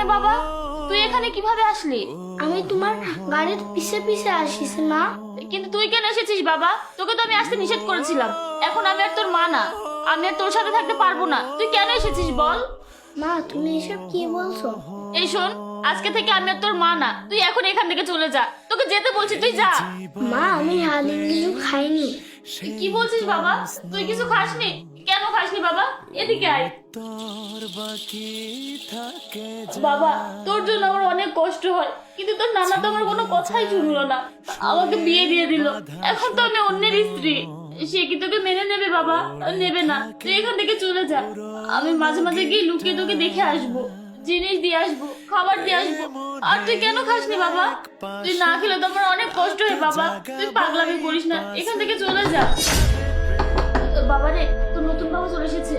মানে বাবা, তুই এখানে কিভাবে আসলি? আমি তোমার গাড়ির পিছে পিছে আসিস মা। কিন্তু তুই কেন এসেছিস বাবা? তোকে তো আমি আসতে নিষেধ করেছিলাম। এখন আমি আর তোর মা না, আমি আর তোর সাথে থাকতে পারবো না। তুই কেন এসেছিস বল? মা তুমি এসব কি বলছো? এই শোন, আজকে থেকে আমি আর তোর মা না, তুই এখন এখান থেকে চলে যা। তোকে যেতে বলছি, তুই যা। মা আমি হালিম কিছু খাইনি। কি বলছিস বাবা? তুই কিছু খাসনি? কেন খাসনি বাবা? এদিকে আয়। বাবা, তোর জন্য আমার অনেক কষ্ট হয়, কিন্তু তোর নানা তো আমার কোনো কথাই শুনলো না, আমাকে বিয়ে দিয়ে দিল। এখন তো আমি অন্যের স্ত্রী। সে কি তোকে মেনে নেবে বাবা? নেবে না। তুই এখান থেকে চলে যা। আমি মাঝে মাঝে গিয়ে লুকিয়ে তোকে দেখে আসবো, জিনিস দিয়ে আসবো, খাবার দিয়ে আসবো। আর তুই কেন খাসনি বাবা? তুই না খেলে তো আমার অনেক কষ্ট হয় বাবা। তুই পাগলামি করিস না, এখান থেকে চলে যা। বাবা রে, তোর নতুন বাবা চলে এসেছে।